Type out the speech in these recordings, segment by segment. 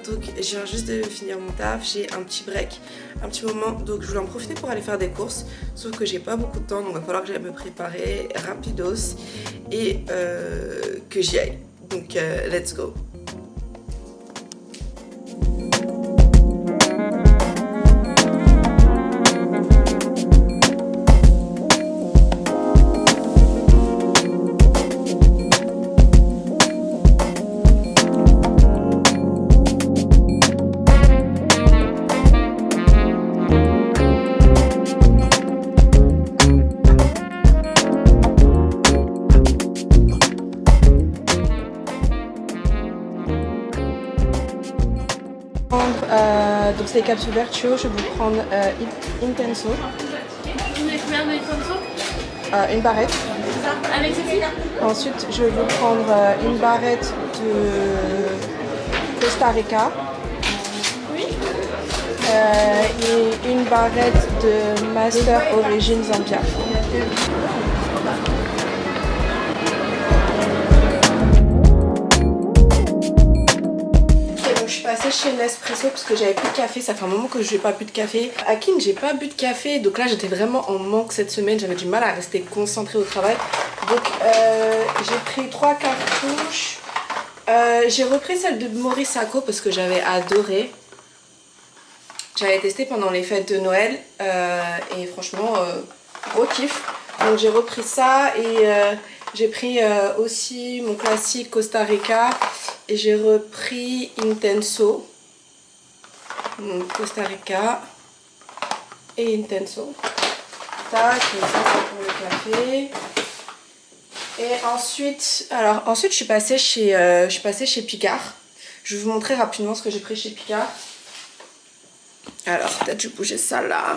Donc je viens juste de finir mon taf, j'ai un petit break, un petit moment, donc je voulais en profiter pour aller faire des courses, sauf que j'ai pas beaucoup de temps, donc il va falloir que j'aille me préparer rapidos et que j'y aille. Donc let's go. Donc c'est les capsules Vertuo, je vais vous prendre Intenso. Vous voulez combien de Intenso? Une barrette. C'est ça? Avec ceci? Ensuite je vais vous prendre une barrette de Costa Rica. Oui. Et une barrette de Master Origine Zambia. Je suis passée chez Nespresso parce que j'avais plus de café, ça fait un moment que je n'ai pas bu de café. À King, j'ai pas bu de café, donc là j'étais vraiment en manque cette semaine, j'avais du mal à rester concentrée au travail. Donc j'ai pris 3 cartouches. J'ai repris celle de Maurice Sacco parce que j'avais adoré. J'avais testé pendant les fêtes de Noël et franchement gros kiff. Donc j'ai repris ça et j'ai pris aussi mon classique Costa Rica et j'ai repris Intenso. Donc Costa Rica et Intenso. Tac, et ça c'est pour le café. Et ensuite, je suis passée chez Picard. Je vais vous montrer rapidement ce que j'ai pris chez Picard. Alors peut-être je vais bouger ça là.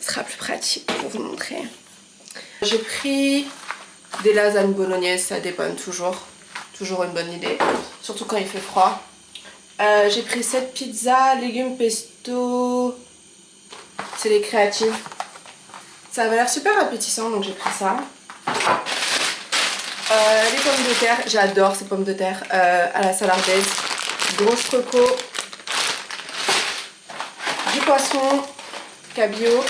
Ce sera plus pratique pour vous montrer. J'ai pris des lasagnes bolognaises, ça dépanne toujours. Toujours une bonne idée, surtout quand il fait froid. J'ai pris cette pizza, légumes pesto, c'est les créatives. Ça avait l'air super appétissant donc j'ai pris ça. Les pommes de terre, j'adore ces pommes de terre à la salardaise. Grosse reco. Du poisson, cabillaud.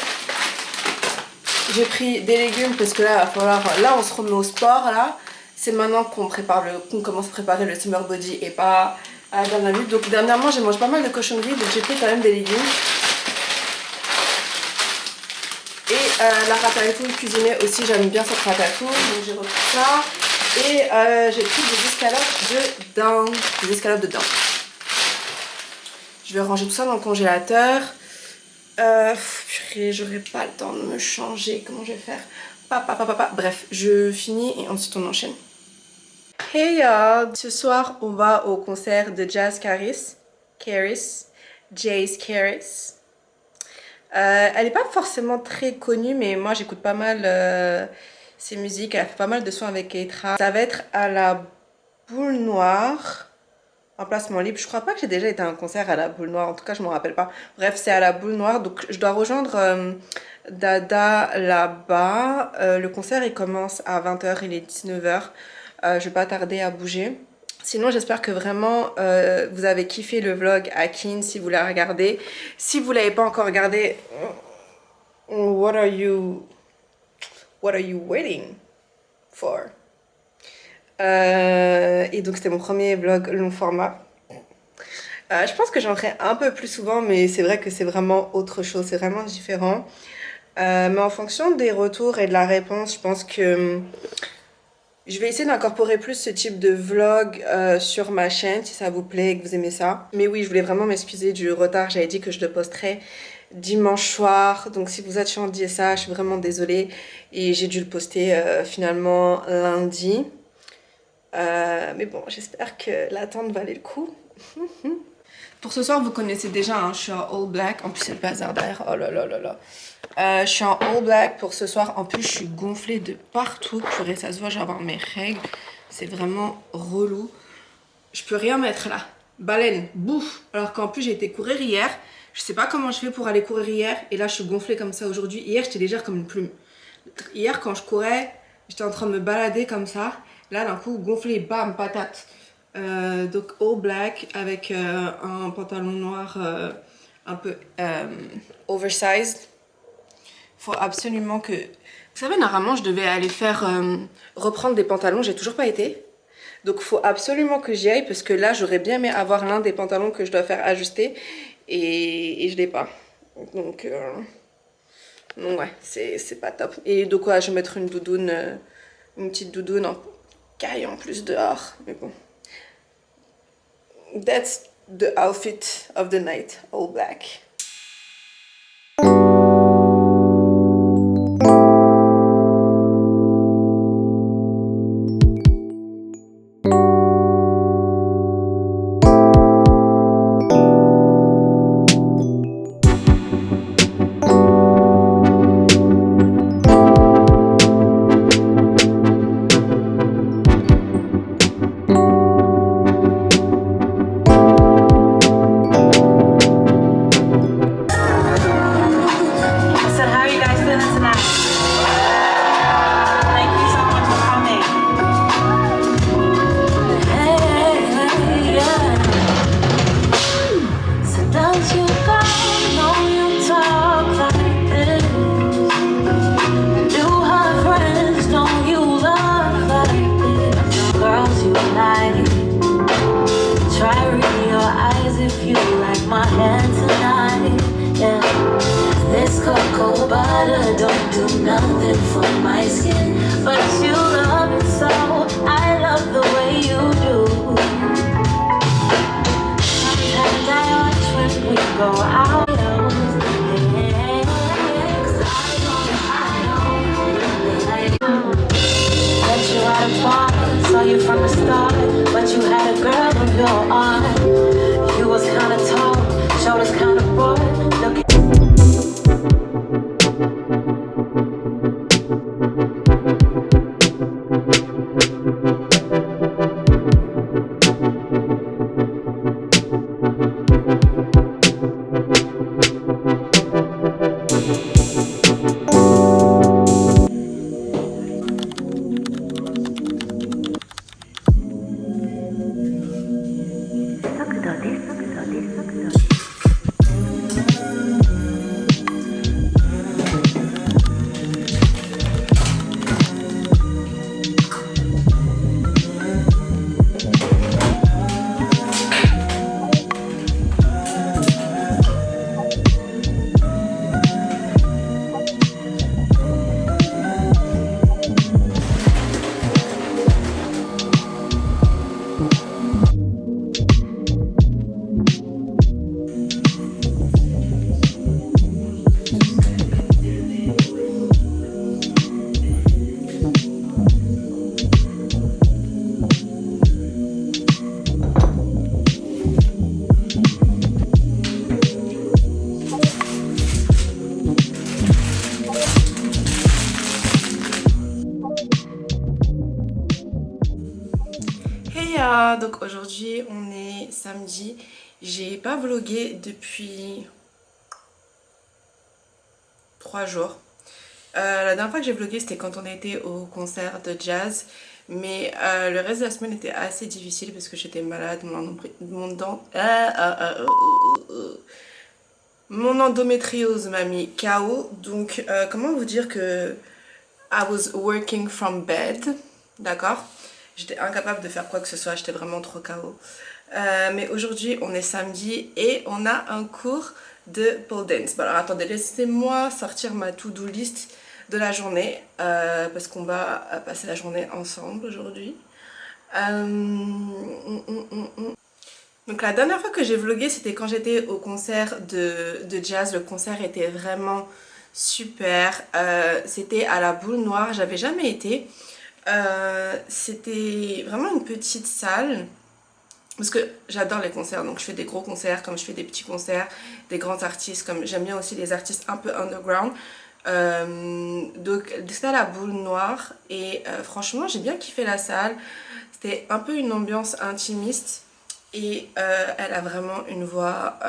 J'ai pris des légumes parce que là, il va falloir. Là, on se remet au sport là. C'est maintenant qu'on commence à préparer le summer body et pas à la dernière minute. Donc dernièrement j'ai mangé pas mal de cochonneries, donc j'ai pris quand même des légumes. Et la ratatouille cuisinée aussi, j'aime bien cette ratatouille, donc j'ai repris ça. Et j'ai pris des escalopes de dinde. Je vais ranger tout ça dans le congélateur. Purée, j'aurai pas le temps de me changer, comment je vais faire? Bref, je finis et ensuite on enchaîne. Hey y'all! Ce soir, on va au concert de Jazz Karis. Jace Karis. Elle n'est pas forcément très connue, mais moi j'écoute pas mal ses musiques. Elle a fait pas mal de sons avec Keitra. Ça va être à la Boule Noire, emplacement libre. Je crois pas que j'ai déjà été à un concert à la Boule Noire, en tout cas je m'en rappelle pas. Bref, c'est à la Boule Noire, donc je dois rejoindre Dada là-bas. Le concert il commence à 20 h, il est 19 h. Je vais pas tarder à bouger. Sinon j'espère que vraiment vous avez kiffé le vlog à Keene si vous l'avez regardé. Si vous l'avez pas encore regardé, what are you waiting for? Et donc c'était mon premier vlog long format. Je pense que j'en ferai un peu plus souvent, mais c'est vrai que c'est vraiment autre chose, c'est vraiment différent. Mais en fonction des retours et de la réponse, je pense que Je vais essayer d'incorporer plus ce type de vlog sur ma chaîne si ça vous plaît et que vous aimez ça. Mais oui, je voulais vraiment m'excuser du retard. J'avais dit que je le posterais dimanche soir. Donc si vous attendiez ça, je suis vraiment désolée. Et j'ai dû le poster finalement lundi. Mais bon, j'espère que l'attente valait le coup. Pour ce soir, vous connaissez déjà, hein, je suis en all black. En plus, c'est le bazar derrière. Oh là là là là. Je suis en all black pour ce soir. En plus, je suis gonflée de partout. Purée, ça se voit, je vais avoir mes règles. C'est vraiment relou. Je peux rien mettre là. Baleine, bouffe. Alors qu'en plus, j'ai été courir hier. Je sais pas comment je fais pour aller courir hier. Et là, je suis gonflée comme ça aujourd'hui. Hier, j'étais légère comme une plume. Hier, quand je courais, j'étais en train de me balader comme ça. Là, d'un coup, gonflée, bam, patate. Donc all black avec un pantalon noir un peu oversized. Faut absolument que... Vous savez, normalement, je devais aller faire reprendre des pantalons. J'ai toujours pas été. Donc, faut absolument que j'y aille parce que là, j'aurais bien aimé avoir l'un des pantalons que je dois faire ajuster et je l'ai pas. Donc ouais, c'est pas top. Et de quoi, je vais mettre une doudoune, une petite doudoune en caille en plus dehors. Mais bon. That's the outfit of the night, all black. Saw you from the start, but you had a girl of your own. You was kinda tall, shoulders kinda broad. Look donc aujourd'hui on est samedi, j'ai pas vlogué depuis 3 jours. La dernière fois que j'ai vlogué c'était quand on était au concert de jazz, mais le reste de la semaine était assez difficile parce que j'étais malade, mon endométriose m'a mis KO, donc comment vous dire que I was working from bed, d'accord? J'étais incapable de faire quoi que ce soit, j'étais vraiment trop KO. Mais aujourd'hui, on est samedi et on a un cours de pole dance. Bon, alors attendez, laissez-moi sortir ma to-do list de la journée parce qu'on va passer la journée ensemble aujourd'hui. Donc la dernière fois que j'ai vlogué, c'était quand j'étais au concert de jazz. Le concert était vraiment super. C'était à la Boule Noire, j'avais jamais été. C'était vraiment une petite salle. Parce que j'adore les concerts, donc je fais des gros concerts comme je fais des petits concerts, des grands artistes, comme j'aime bien aussi les artistes un peu underground. Donc c'était à la Boule Noire et franchement j'ai bien kiffé la salle. C'était un peu une ambiance intimiste et elle a vraiment une voix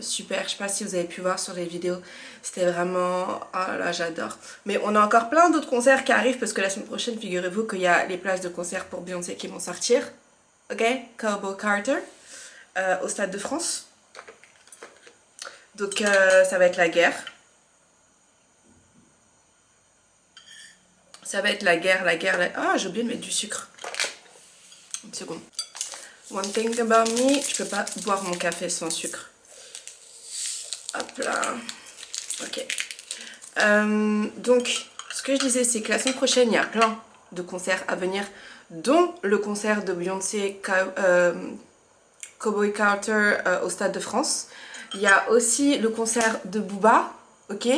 super. Je sais pas si vous avez pu voir sur les vidéos, c'était vraiment... Oh là j'adore. Mais on a encore plein d'autres concerts qui arrivent parce que la semaine prochaine, figurez-vous qu'il y a les places de concert pour Beyoncé qui vont sortir. Ok, Cowboy Carter au Stade de France. Donc ça va être la guerre. Ça va être la guerre. Ah, j'ai oublié de mettre du sucre. Une seconde. One thing about me, je peux pas boire mon café sans sucre. Hop là. Ok. Donc, ce que je disais, c'est que la semaine prochaine, il y a plein de concerts à venir, dont le concert de Beyoncé Cowboy Carter au Stade de France. Il y a aussi le concert de Booba, ok.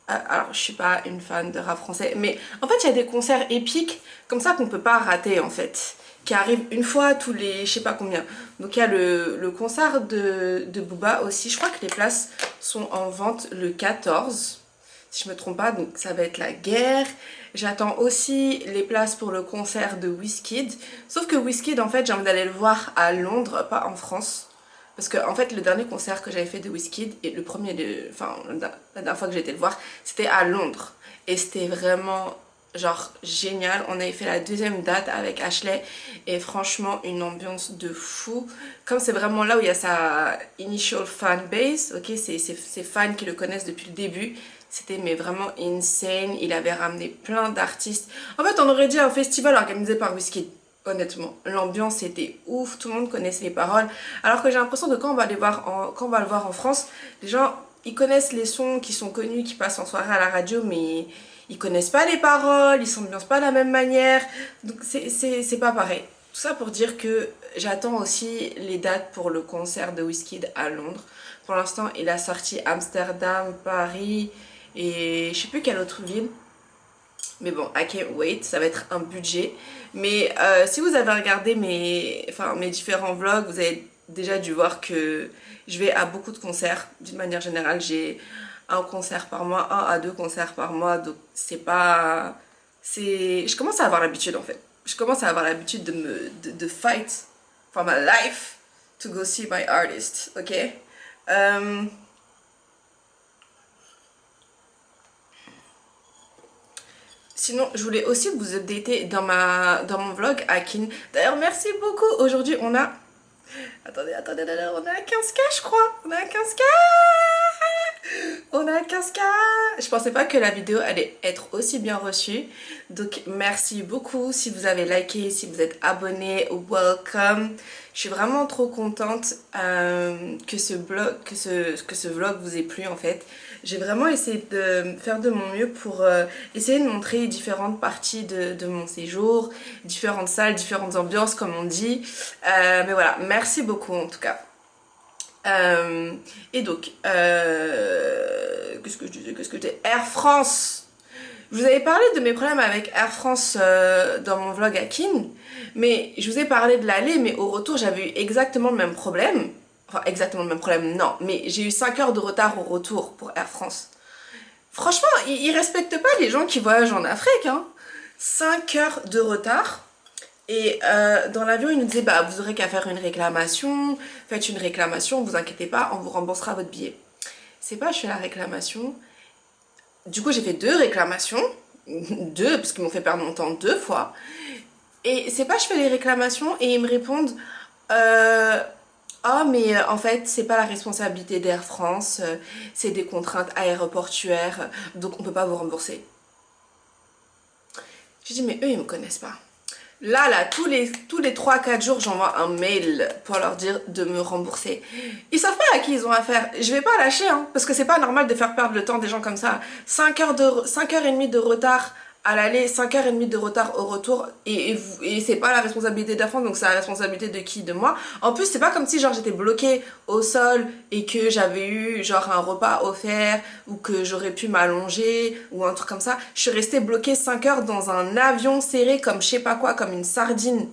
Alors je suis pas une fan de rap français, mais en fait il y a des concerts épiques comme ça qu'on peut pas rater en fait, qui arrivent une fois tous les je sais pas combien. Donc il y a le concert de Booba aussi, je crois que les places sont en vente le 14. Si je me trompe pas, donc ça va être la guerre. J'attends aussi les places pour le concert de Wizkid. Sauf que Wizkid, en fait, j'ai envie d'aller le voir à Londres, pas en France. Parce que, en fait, le dernier concert que j'avais fait de Wizkid, et le premier, enfin, la dernière fois que j'ai été le voir, c'était à Londres. Et c'était vraiment, genre, génial. On avait fait la deuxième date avec Ashley. Et franchement, une ambiance de fou. Comme c'est vraiment là où il y a sa initial fan base, ok, ses fans qui le connaissent depuis le début. C'était mais vraiment insane, il avait ramené plein d'artistes. En fait, on aurait dit un festival organisé par Wizkid, honnêtement. L'ambiance était ouf, tout le monde connaissait les paroles. Alors que j'ai l'impression que quand on va quand on va le voir en France, les gens, ils connaissent les sons qui sont connus, qui passent en soirée à la radio, mais ils connaissent pas les paroles, ils s'ambiancent pas de la même manière. Donc c'est pas pareil. Tout ça pour dire que j'attends aussi les dates pour le concert de Wizkid à Londres. Pour l'instant, il a sorti Amsterdam, Paris... et je sais plus quelle autre ville, mais bon, I can't wait, ça va être un budget. Mais si vous avez regardé mes différents vlogs, vous avez déjà dû voir que je vais à beaucoup de concerts. D'une manière générale, j'ai un concert par mois, 1 à 2 concerts par mois, donc c'est pas... Je commence à avoir l'habitude en fait. Je commence à avoir l'habitude de fight for my life to go see my artist, ok. Sinon, je voulais aussi vous updater dans mon vlog Akin. D'ailleurs, merci beaucoup. Aujourd'hui, on a... Attendez, on a 15K, je crois. On a 15K. On a 15K. Je pensais pas que la vidéo allait être aussi bien reçue. Donc, merci beaucoup. Si vous avez liké, si vous êtes abonné, welcome. Je suis vraiment trop contente que ce vlog vous ait plu en fait. J'ai vraiment essayé de faire de mon mieux pour essayer de montrer différentes parties de mon séjour, différentes salles, différentes ambiances comme on dit. Mais voilà, merci beaucoup en tout cas. Et donc, qu'est-ce que je disais, Air France. Je vous avais parlé de mes problèmes avec Air France dans mon vlog Akin, mais je vous ai parlé de l'aller, mais au retour j'avais eu exactement le même problème. Enfin, exactement le même problème, non, mais j'ai eu 5 heures de retard au retour pour Air France. Franchement, ils respectent pas les gens qui voyagent en Afrique, hein. 5 heures de retard. Et dans l'avion, ils nous disaient, bah, vous aurez qu'à faire une réclamation, faites une réclamation, vous inquiétez pas, on vous remboursera votre billet. C'est pas, je fais la réclamation. Du coup, j'ai fait 2 réclamations, 2, parce qu'ils m'ont fait perdre mon temps 2 fois. Et c'est pas, je fais les réclamations et ils me répondent, oh mais en fait c'est pas la responsabilité d'Air France, c'est des contraintes aéroportuaires, donc on peut pas vous rembourser. J'ai dit mais eux ils me connaissent pas. Là, tous les 3-4 jours, j'envoie un mail pour leur dire de me rembourser. Ils savent pas à qui ils ont affaire. Je vais pas lâcher, hein, parce que c'est pas normal de faire perdre le temps des gens comme ça. 5h30 de retard à l'aller, 5h30 de retard au retour, et c'est pas la responsabilité d'Air France, donc c'est la responsabilité de qui? De moi. En plus, c'est pas comme si genre j'étais bloquée au sol et que j'avais eu genre un repas offert ou que j'aurais pu m'allonger ou un truc comme ça. Je suis restée bloquée 5 heures dans un avion serré comme je sais pas quoi, comme une sardine.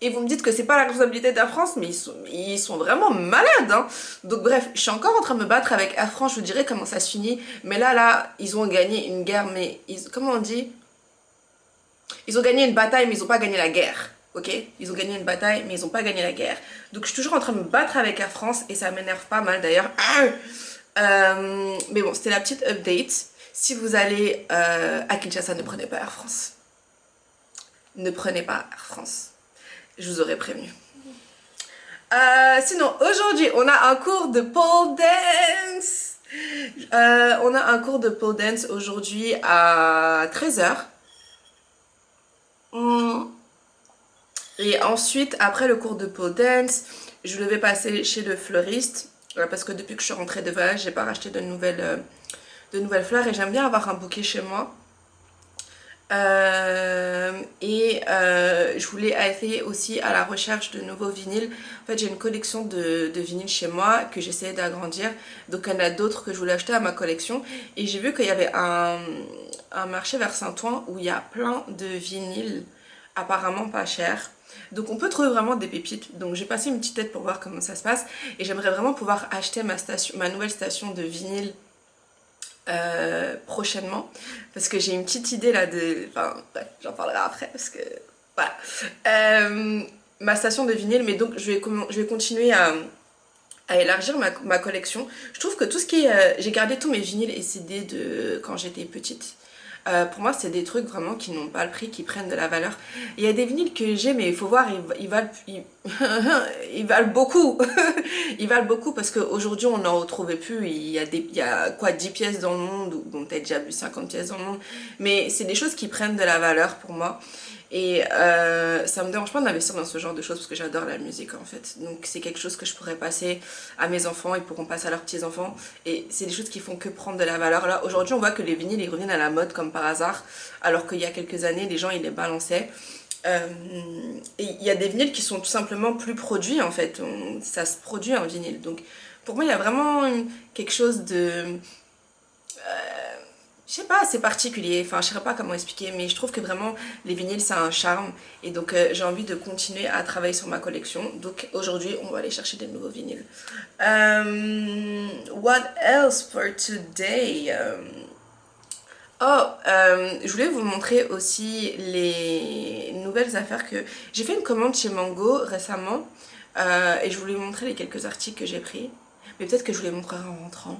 Et vous me dites que c'est pas la responsabilité d'Air France, mais ils sont vraiment malades, hein. Donc bref, je suis encore en train de me battre avec Air France, je vous dirai comment ça se finit. Mais là, ils ont gagné une guerre, mais comment on dit? Ils ont gagné une bataille, mais ils n'ont pas gagné la guerre. Ok? Ils ont gagné une bataille, mais ils n'ont pas gagné la guerre. Donc je suis toujours en train de me battre avec Air France et ça m'énerve pas mal d'ailleurs. Mais bon, c'était la petite update. Si vous allez à Kinshasa, ne prenez pas Air France. Ne prenez pas Air France. Je vous aurais prévenu. Sinon, aujourd'hui, on a un cours de pole dance. On a un cours de pole dance aujourd'hui à 13h. Et ensuite, après le cours de pole dance, je devais passer chez le fleuriste parce que depuis que je suis rentrée de voyage, j'ai pas racheté de nouvelles fleurs et j'aime bien avoir un bouquet chez moi. Je voulais aller aussi à la recherche de nouveaux vinyles. En fait, j'ai une collection de vinyles chez moi que j'essayais d'agrandir, donc il y en a d'autres que je voulais acheter à ma collection et j'ai vu qu'il y avait un marché vers Saint-Ouen où il y a plein de vinyles apparemment pas cher, donc on peut trouver vraiment des pépites. Donc j'ai passé une petite tête pour voir comment ça se passe et j'aimerais vraiment pouvoir acheter ma nouvelle station de vinyle prochainement, parce que j'ai une petite idée là de... Enfin bref, j'en parlerai après parce que voilà, ma station de vinyle. Mais donc je vais continuer à élargir ma collection. Je trouve que tout ce qui est... j'ai gardé tous mes vinyles et CD de quand j'étais petite. Pour moi c'est des trucs vraiment qui n'ont pas le prix, qui prennent de la valeur. Il y a des vinyles que j'ai, mais il faut voir, ils valent beaucoup. Ils valent beaucoup parce qu'aujourd'hui on n'en retrouvait plus. Il y a quoi, 10 pièces dans le monde, ou bon, peut-être déjà vu 50 pièces dans le monde, mais c'est des choses qui prennent de la valeur pour moi. Et ça me dérange pas d'investir dans ce genre de choses parce que j'adore la musique en fait. Donc c'est quelque chose que je pourrais passer à mes enfants, ils pourront passer à leurs petits enfants. Et c'est des choses qui font que prendre de la valeur. Là aujourd'hui on voit que les vinyles ils reviennent à la mode comme par hasard, alors qu'il y a quelques années les gens ils les balançaient. Et il y a des vinyles qui sont tout simplement plus produits en fait. Ça se produit un vinyle. Donc pour moi il y a vraiment quelque chose de... je sais pas, c'est particulier, enfin je sais pas comment expliquer, mais je trouve que vraiment les vinyles ça a un charme et donc j'ai envie de continuer à travailler sur ma collection. Donc aujourd'hui on va aller chercher des nouveaux vinyles. What else for today? Je voulais vous montrer aussi les nouvelles affaires que... J'ai fait une commande chez Mango récemment et je voulais vous montrer les quelques articles que j'ai pris. Mais peut-être que je vous les montrerai en rentrant.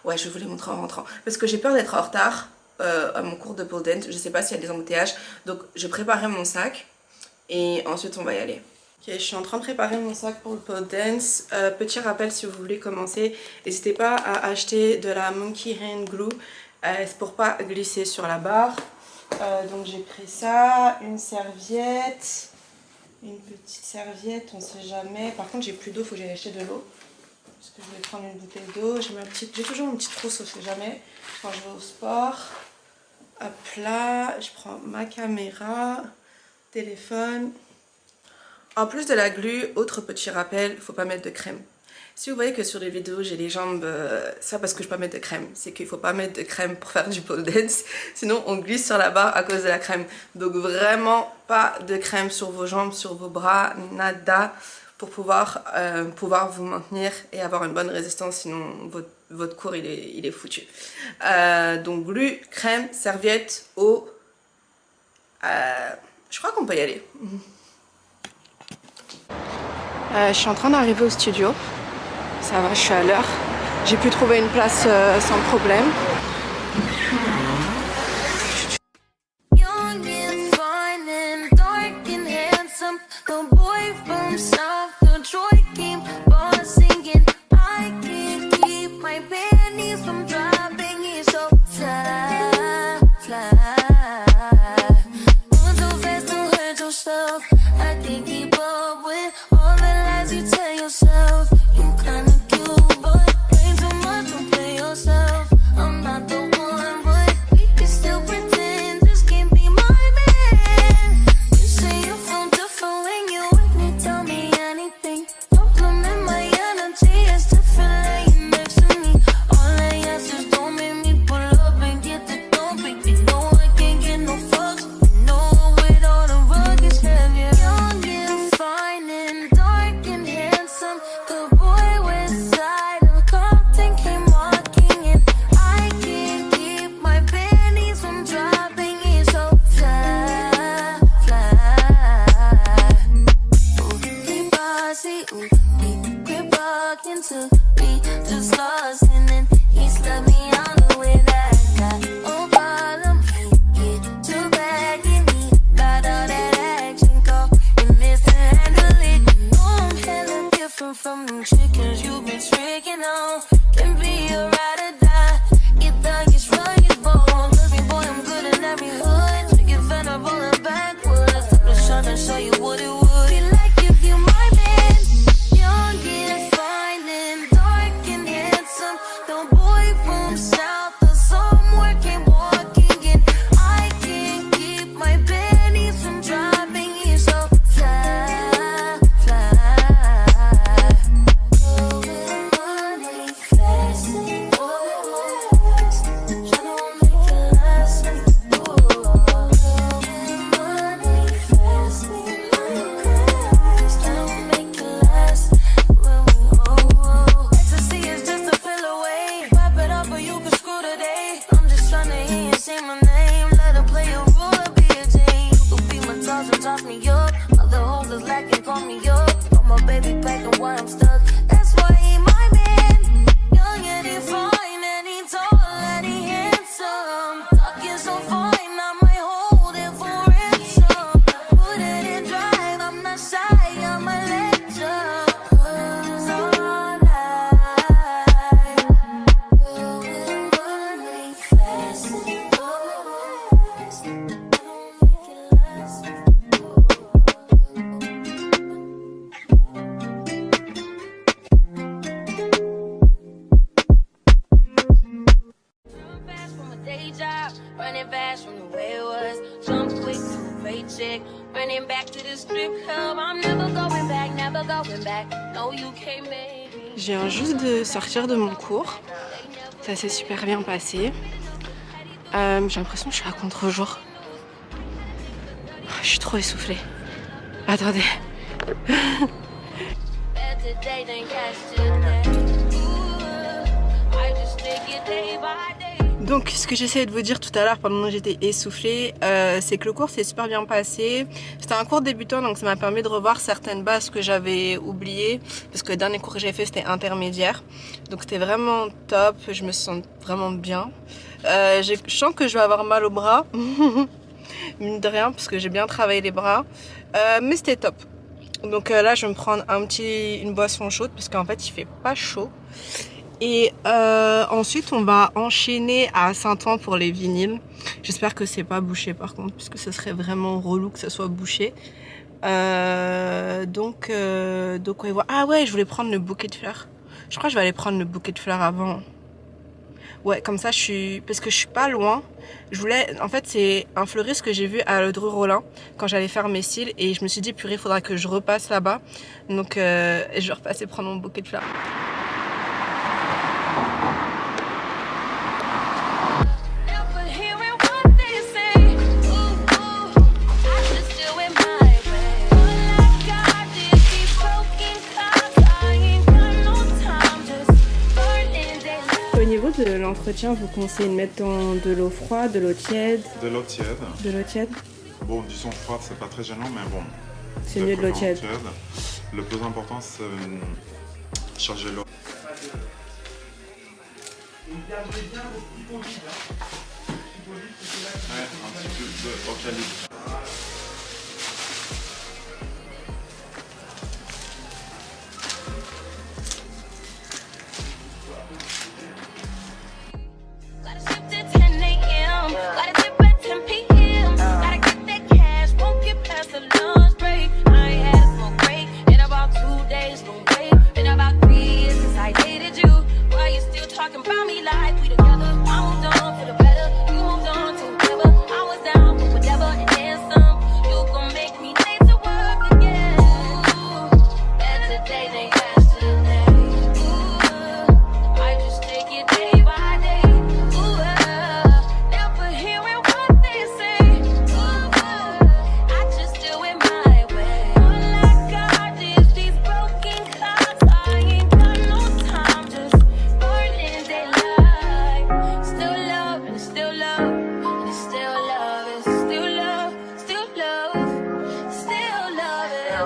Ouais, je vais vous les montrer en rentrant. Parce que j'ai peur d'être en retard à mon cours de pole dance. Je sais pas s'il y a des embouteillages. Donc je préparais mon sac et ensuite on va y aller. Ok, je suis en train de préparer mon sac pour le pole dance. Petit rappel, si vous voulez commencer, n'hésitez pas à acheter de la Monkey Hand Glue. C'est pour pas glisser sur la barre. Donc j'ai pris ça, une serviette, une petite serviette, on sait jamais. Par contre j'ai plus d'eau, faut que j'aille acheter de l'eau. Parce que je vais prendre une bouteille d'eau. J'ai toujours une petite trousse, on sait jamais. Quand je vais au sport. Hop là, je prends ma caméra, téléphone. En plus de la glu, autre petit rappel, il faut pas mettre de crème. Si vous voyez que sur les vidéos j'ai les jambes, ça parce que je peux pas mettre de crème, c'est qu'il faut pas mettre de crème pour faire du pole dance, sinon on glisse sur la barre à cause de la crème. Donc vraiment pas de crème sur vos jambes, sur vos bras, nada, pour pouvoir vous maintenir et avoir une bonne résistance, sinon votre cours il est foutu. Donc glu, crème, serviette, eau, je crois qu'on peut y aller. Je suis en train d'arriver au studio. Ça va, je suis à l'heure. J'ai pu trouver une place sans problème. can't keep up with all the lies you tell yourself. You kinda cute, but way too much, don't play yourself. I'm not the one, but we can still pretend this can't be my man. You say you feel different when you with me, tell me anything. Compliment my energy, it's different laying next to me. All I ask is don't make me pull up and get the dope. Baby, no, I can't get no fucks. You know with all the rug is heavy. Young and fine and dark and handsome. The boy west side of Compton came walking in. I can't keep my panties from dropping. He's so fly, fly. Ooh, he bossy, ooh, he quit walking to me. Just lost and then he slapped me on the way that I got. Oh, problem, he get too back in me. Got all that action, go and mishandle it. You know I'm hella different from them chickens you've been tricking on. Can be a ride or die. Get thuggish, rugged, bold. Look me, boy, I'm good in every hood. Trick it, venerable and backwards. I'm trying to show you what it would be like if you my man. Young and fine and dark and handsome. The boy from south of somewhere came walking in. I can't keep my panties from dropping. He's so fly, fly. Going money fast, tryna make it last. Going money fast, tryna make it last. Ecstasy is just a pill away. Wrap it up or you can screw today. I'm just tryna hear you say my name. Let her play a role or be a Jane. You could be my toss and toss me up. Other hoes is lacking, call me up. Got my baby packing why I'm stuck. That's why he my man. Young and he fine and he tall and he handsome. Talking so fine, I might hold it for ransom. Put it in drive, I'm not shy, I'm a legend. 'Cause all night, going money fast, don't make it last. Fast from a day job, running fast from the way it was. Jump quick to a paycheck, running back to the strip club. I'm never going back, never going back. No, you can't make me. Je viens juste de sortir de mon cours. Ça s'est super bien passé. J'ai l'impression que je suis à contre-jour. Je suis trop essoufflée. Attendez. Better day than yesterday. Ooh, I just take it day by day. Donc ce que j'essayais de vous dire tout à l'heure pendant que j'étais essoufflée, c'est que le cours s'est super bien passé. C'était un cours débutant, donc ça m'a permis de revoir certaines bases que j'avais oubliées. Parce que le dernier cours que j'ai fait c'était intermédiaire. Donc c'était vraiment top, je me sens vraiment bien. Je sens que je vais avoir mal au bras. Mine de rien, parce que j'ai bien travaillé les bras. Mais c'était top. Donc là je vais me prendre une boisson chaude parce qu'en fait il fait pas chaud. Et ensuite on va enchaîner à Saint-Ouen pour les vinyles. J'espère que c'est pas bouché par contre, puisque ce serait vraiment relou que ce soit bouché. Donc ouais, voilà. Ah ouais, je voulais prendre le bouquet de fleurs. Je crois que je vais aller prendre le bouquet de fleurs avant. Ouais, comme ça parce que je suis pas loin. En fait c'est un fleuriste que j'ai vu à Ledru-Rollin quand j'allais faire mes cils, et je me suis dit purée, il faudra que je repasse là-bas. Donc je vais repasser prendre mon bouquet de fleurs. Au niveau de l'entretien, vous conseillez de mettre dans de l'eau froide, de l'eau tiède? De l'eau tiède. De l'eau tiède? Bon, du son froid, c'est pas très gênant, mais bon. C'est mieux de l'eau tiède. Le plus important, c'est charger l'eau. Ouais, un petit peu d'eucalyptus. Gotta dip at 10 p.m. Gotta get that cash, won't get past the lunch break. I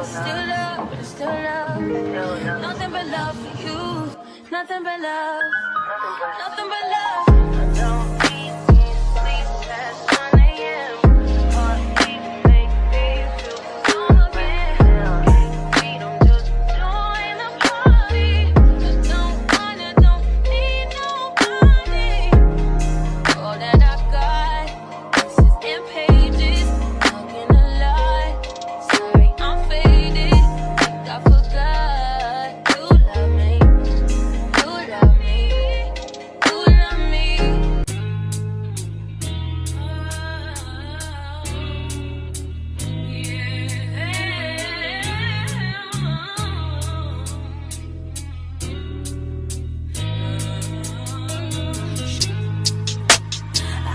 still love, but it's still love. Nothing but love for you. Nothing but love. Nothing but love. I don't need me sleep past 1 a.m. Heartbeat make me feel strong again. We don't just join the party. Just don't wanna, don't need nobody. All that I got, this is in pages. Not gonna lie, sorry I'm faded. Like I forgot you love me. You love me. You love me.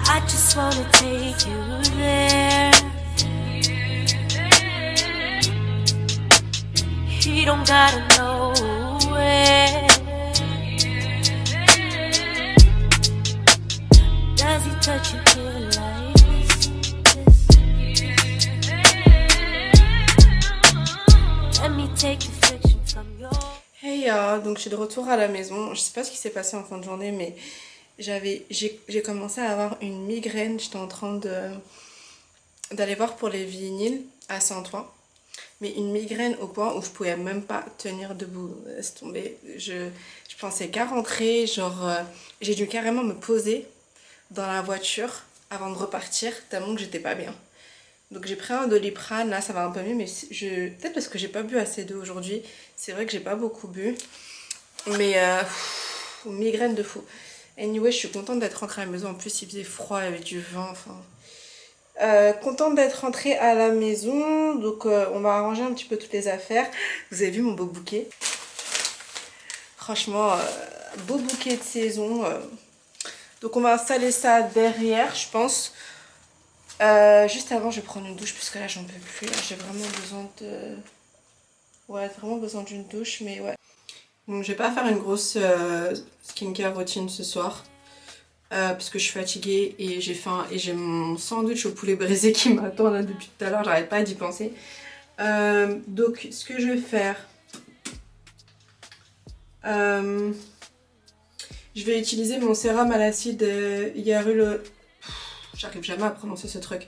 I just wanna take you there. He don't gotta know where. Does he touch you here like this? Let me take the friction from your. Hey, donc je suis de retour à la maison. Je sais pas ce qui s'est passé en fin de journée, mais j'ai commencé à avoir une migraine. J'étais en train d'aller voir pour les vinyles à Saint-Ouen. Mais une migraine au point où je pouvais même pas tenir debout. Laisse tomber. Je pensais qu'à rentrer, genre j'ai dû carrément me poser dans la voiture avant de repartir tellement que j'étais pas bien. Donc j'ai pris un Doliprane, là ça va un peu mieux, mais peut-être parce que j'ai pas bu assez d'eau aujourd'hui. C'est vrai que j'ai pas beaucoup bu. Mais migraine de fou. Anyway, je suis contente d'être rentrée à la maison. En plus il faisait froid, il y avait du vent, enfin... contente d'être rentrée à la maison. Donc on va arranger un petit peu toutes les affaires. Vous avez vu mon beau bouquet? Franchement, beau bouquet de saison. Donc on va installer ça derrière, je pense. Juste avant, je vais prendre une douche parce que là j'en peux plus. Là, j'ai vraiment besoin de... Ouais, vraiment besoin d'une douche, mais ouais. Donc je vais pas faire une grosse skincare routine ce soir. Parce que je suis fatiguée et j'ai faim et j'ai mon sandwich au poulet brisé qui m'attend là depuis tout à l'heure, j'arrête pas d'y penser. Donc ce que je vais faire, je vais utiliser mon sérum à l'acide hyaluronique. J'arrive jamais à prononcer ce truc.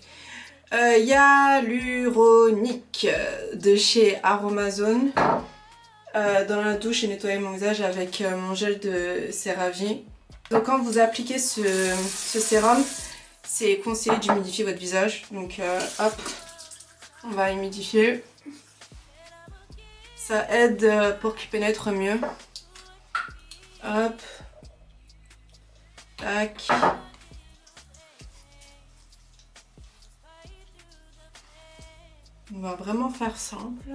Hyaluronique de chez Aromazone. Dans la douche, j'ai nettoyé mon visage avec mon gel de CeraVe. Donc quand vous appliquez ce sérum, c'est conseillé d'humidifier votre visage. Donc hop, on va humidifier. Ça aide pour qu'il pénètre mieux. Hop. Tac. On va vraiment faire simple.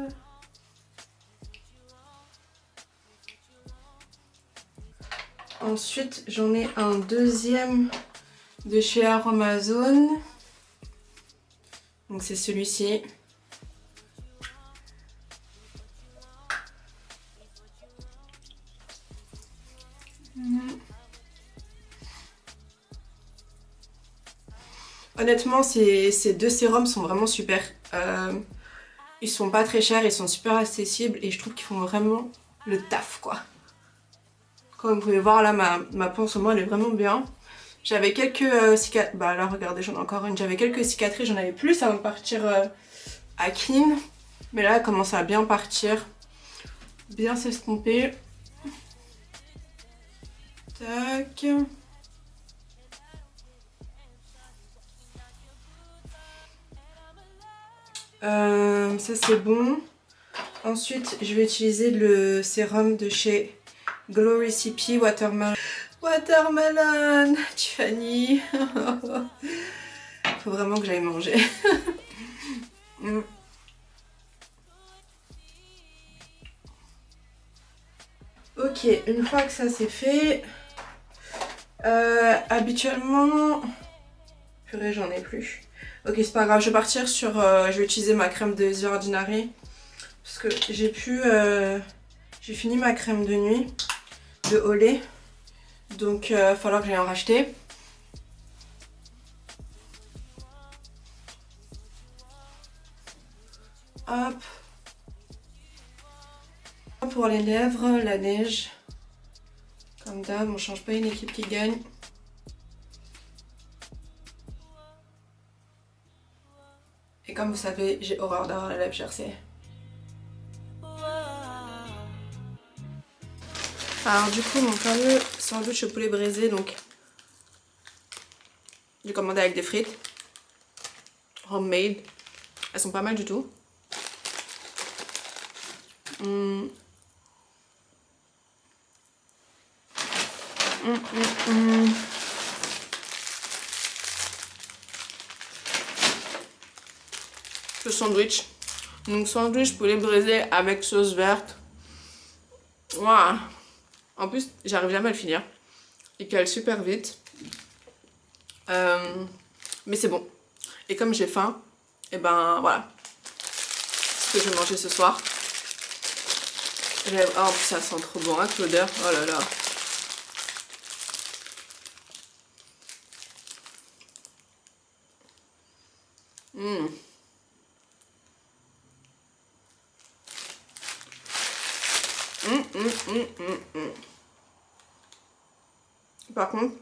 Ensuite, j'en ai un deuxième de chez Aromazone. Donc c'est celui-ci. Honnêtement, ces deux sérums sont vraiment super. Ils sont pas très chers, ils sont super accessibles et je trouve qu'ils font vraiment le taf, quoi. Comme vous pouvez voir là, ma peau en ce moment elle est vraiment bien. J'avais quelques cicatrices, bah là regardez j'en ai encore une, j'avais quelques cicatrices, j'en avais plus avant de partir à Keene. Mais là elle commence à bien partir, bien s'estomper. Tac. Ça c'est bon. Ensuite je vais utiliser le sérum de chez Glow Recipe Watermelon. Watermelon, Tiffany. Faut vraiment que j'aille manger. Ok, une fois que ça c'est fait, habituellement... Purée, j'en ai plus. Ok, c'est pas grave, je vais partir sur... je vais utiliser ma crème de The Ordinary. Parce que j'ai pu... j'ai fini ma crème de nuit de Olay. Donc il va falloir que j'aille en racheter. Hop. pour les lèvres, la neige. Comme d'hab, on change pas une équipe qui gagne. Et comme vous savez, j'ai horreur d'avoir la lèvre gercée. Alors du coup, mon fameux sandwich au poulet braisé, donc j'ai commandé avec des frites homemade. Elles sont pas mal du tout. Le sandwich. Donc sandwich poulet braisé avec sauce verte. Waouh. En plus, j'arrive jamais à le finir. Il cale super vite. Mais c'est bon. Et comme j'ai faim, et ben voilà. C'est ce que je vais manger ce soir. Oh, en plus ça sent trop bon, hein, l'odeur. Oh là là. Par contre,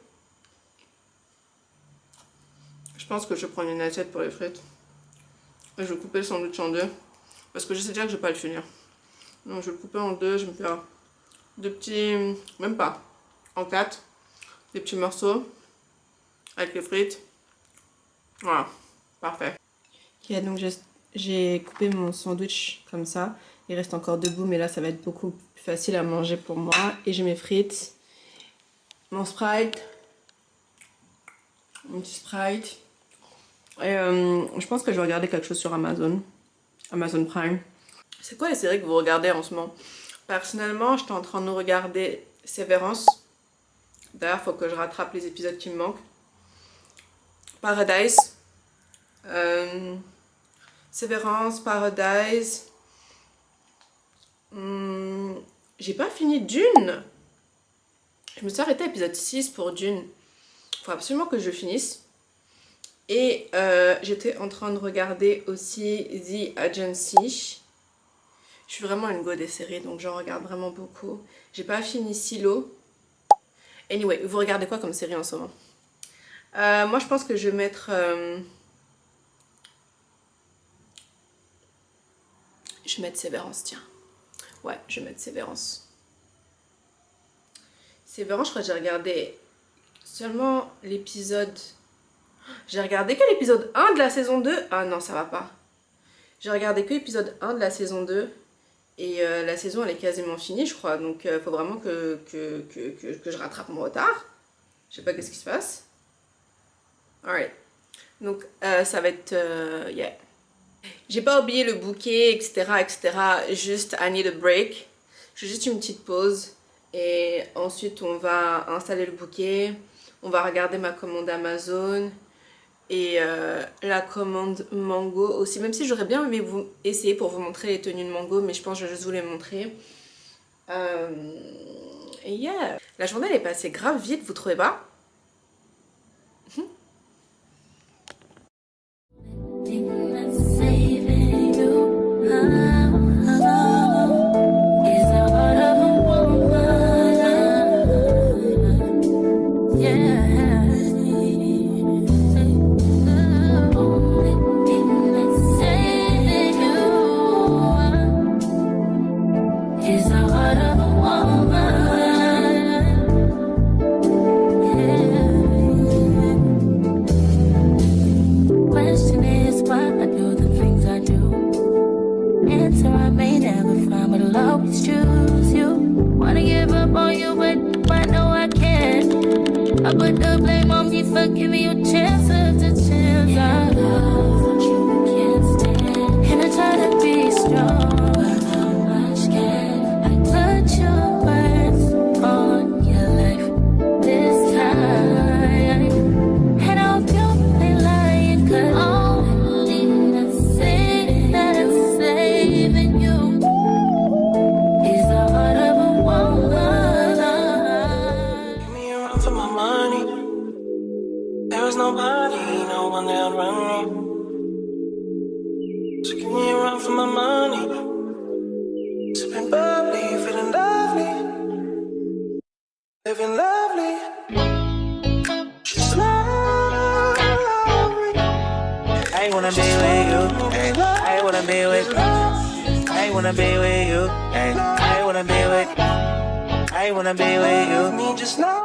je pense que je vais prendre une assiette pour les frites. Et je vais couper le sandwich en deux. Parce que je sais déjà que je vais pas le finir. Donc je vais le couper en deux. Je vais me faire deux petits... Même pas. En 4. Des petits morceaux. Avec les frites. Voilà. Parfait. Ok, donc j'ai coupé mon sandwich comme ça. Il reste encore debout, mais là ça va être beaucoup plus facile à manger pour moi. Et j'ai mes frites. Mon Sprite. Mon petit Sprite. Et je pense que je vais regarder quelque chose sur Amazon. Amazon Prime. C'est quoi les séries que vous regardez en ce moment? Personnellement, j'étais en train de regarder Severance. D'ailleurs, il faut que je rattrape les épisodes qui me manquent. Paradise. Severance, Paradise. J'ai pas fini Dune. Je me suis arrêtée à l'épisode 6 pour Dune. Il faut absolument que je finisse. Et j'étais en train de regarder aussi The Agency. Je suis vraiment une go des séries, donc j'en regarde vraiment beaucoup. J'ai pas fini Silo. Anyway, vous regardez quoi comme série en ce moment? Moi, je pense que je vais mettre... Je vais mettre Severance, tiens. Ouais, je vais mettre Severance. Severance, je crois que j'ai regardé seulement l'épisode... J'ai regardé que l'épisode 1 de la saison 2. Ah non, ça va pas. J'ai regardé que l'épisode 1 de la saison 2. Et la saison, elle est quasiment finie, je crois. Donc, il faut vraiment que je rattrape mon retard. Je sais pas qu'est-ce qui se passe. Alright. Donc, ça va être... yeah. J'ai pas oublié le bouquet, etc., etc. Juste, I need a break. Je fais juste une petite pause. Et ensuite, on va installer le bouquet. On va regarder ma commande Amazon. Et la commande Mango aussi. Même si j'aurais bien aimé vous essayer pour vous montrer les tenues de Mango. Mais je pense que je vais juste vous les montrer. Et yeah. La journée, elle est passée grave vite, vous trouvez pas? So give me a run for my money. Sipping bubbly, I wanna be with you. Ay, I wanna be with you. I wanna be with you. Ay, I wanna be with you. I wanna be with you. Me just now.